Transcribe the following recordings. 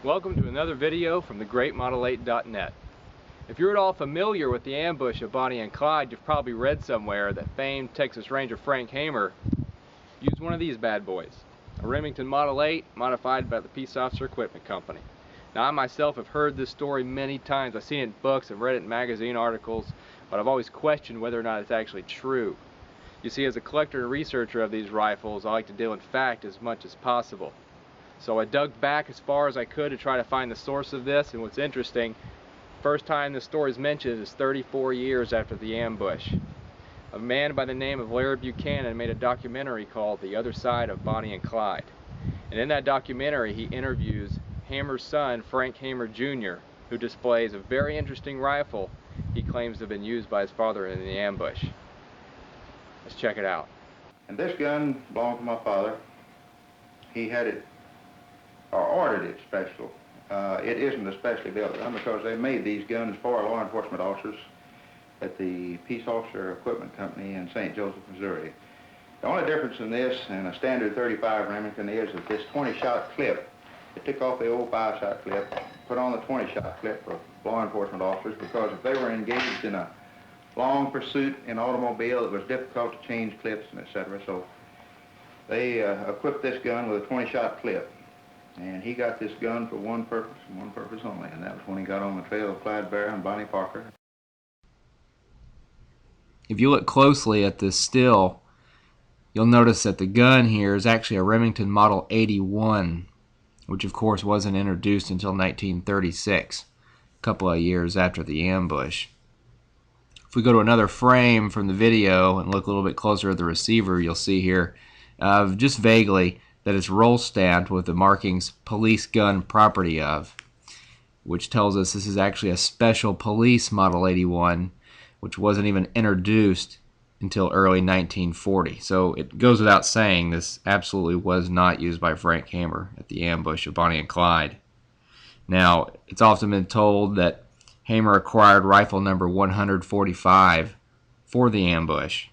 Welcome to another video from thegreatmodel8.net. If you're at all familiar with the ambush of Bonnie and Clyde, you've probably read somewhere that famed Texas Ranger Frank Hamer used one of these bad boys, a Remington Model 8 modified by the Peace Officer Equipment Company. Now, I myself have heard this story many times. I've seen it in books, I've read it in magazine articles, but I've always questioned whether or not it's actually true. You see, as a collector and researcher of these rifles, I like to deal in fact as much as possible. So I dug back as far as I could to try to find the source of this, and what's interesting, first time this story is mentioned is 34 years after the ambush. A man by the name of Larry Buchanan made a documentary called The Other Side of Bonnie and Clyde. And in that documentary he interviews Hamer's son, Frank Hamer Jr., who displays a very interesting rifle he claims to have been used by his father in the ambush. Let's check it out. And this gun belonged to my father. He had it, or ordered it special. It isn't a specially built gun because they made these guns for law enforcement officers at the Peace Officer Equipment Company in St. Joseph, Missouri. The only difference in this and a standard 35 Remington is that this 20-shot clip, it took off the old 5-shot clip, put on the 20-shot clip for law enforcement officers, because if they were engaged in a long pursuit in automobile, it was difficult to change clips and etc. So they equipped this gun with a 20-shot clip. And he got this gun for one purpose and one purpose only, and that was when he got on the trail of Clyde Bear and Bonnie Parker. If you look closely at this still, you'll notice that the gun here is actually a Remington Model 81, which of course wasn't introduced until 1936, a couple of years after the ambush. If we go to another frame from the video and look a little bit closer at the receiver, you'll see here, just vaguely, that it's roll stamped with the markings police gun property of, which tells us this is actually a special police Model 81, which wasn't even introduced until early 1940. So it goes without saying this absolutely was not used by Frank Hamer at the ambush of Bonnie and Clyde. Now, it's often been told that Hamer acquired rifle number 145 for the ambush,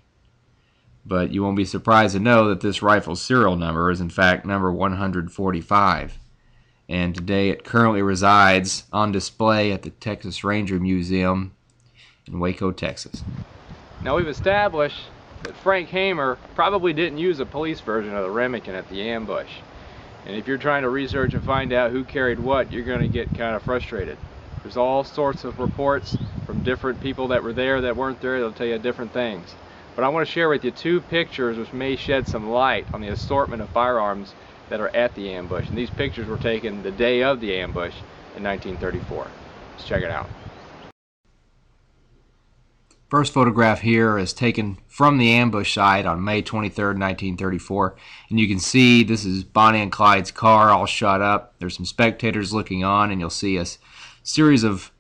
but you won't be surprised to know that this rifle's serial number is in fact number 145, and today it currently resides on display at the Texas Ranger Museum in Waco, Texas. Now, we've established that Frank Hamer probably didn't use a police version of the Remington at the ambush, and if you're trying to research and find out who carried what, you're going to get kind of frustrated. There's all sorts of reports from different people that were there, that weren't there. They'll tell you different things. But I want to share with you two pictures which may shed some light on the assortment of firearms that are at the ambush. And these pictures were taken the day of the ambush in 1934. Let's check it out. First photograph here is taken from the ambush site on May 23rd, 1934. And you can see this is Bonnie and Clyde's car all shot up. There's some spectators looking on, and you'll see a series of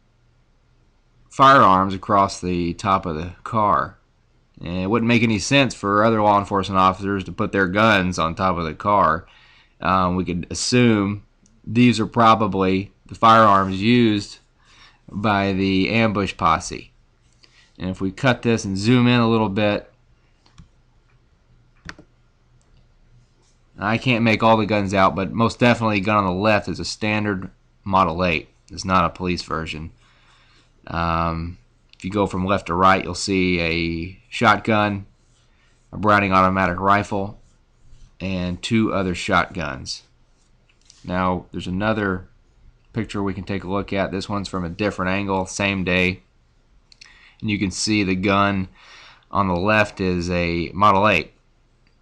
firearms across the top of the car. And it wouldn't make any sense for other law enforcement officers to put their guns on top of the car. We could assume these are probably the firearms used by the ambush posse. And if we cut this and zoom in a little bit, I can't make all the guns out, but most definitely the gun on the left is a standard Model 8. It's not a police version. If you go from left to right, you'll see a shotgun, a Browning automatic rifle, and two other shotguns. Now, there's another picture we can take a look at. This one's from a different angle, same day. And you can see the gun on the left is a Model 8.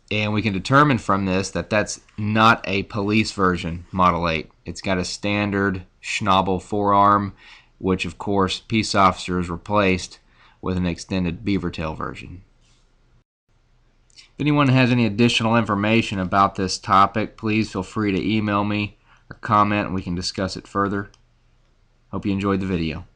And we can determine from this that that's not a police version Model 8. It's got a standard Schnabel forearm, which of course peace officers replaced with an extended beaver tail version. If anyone has any additional information about this topic, please feel free to email me or comment and we can discuss it further. Hope you enjoyed the video.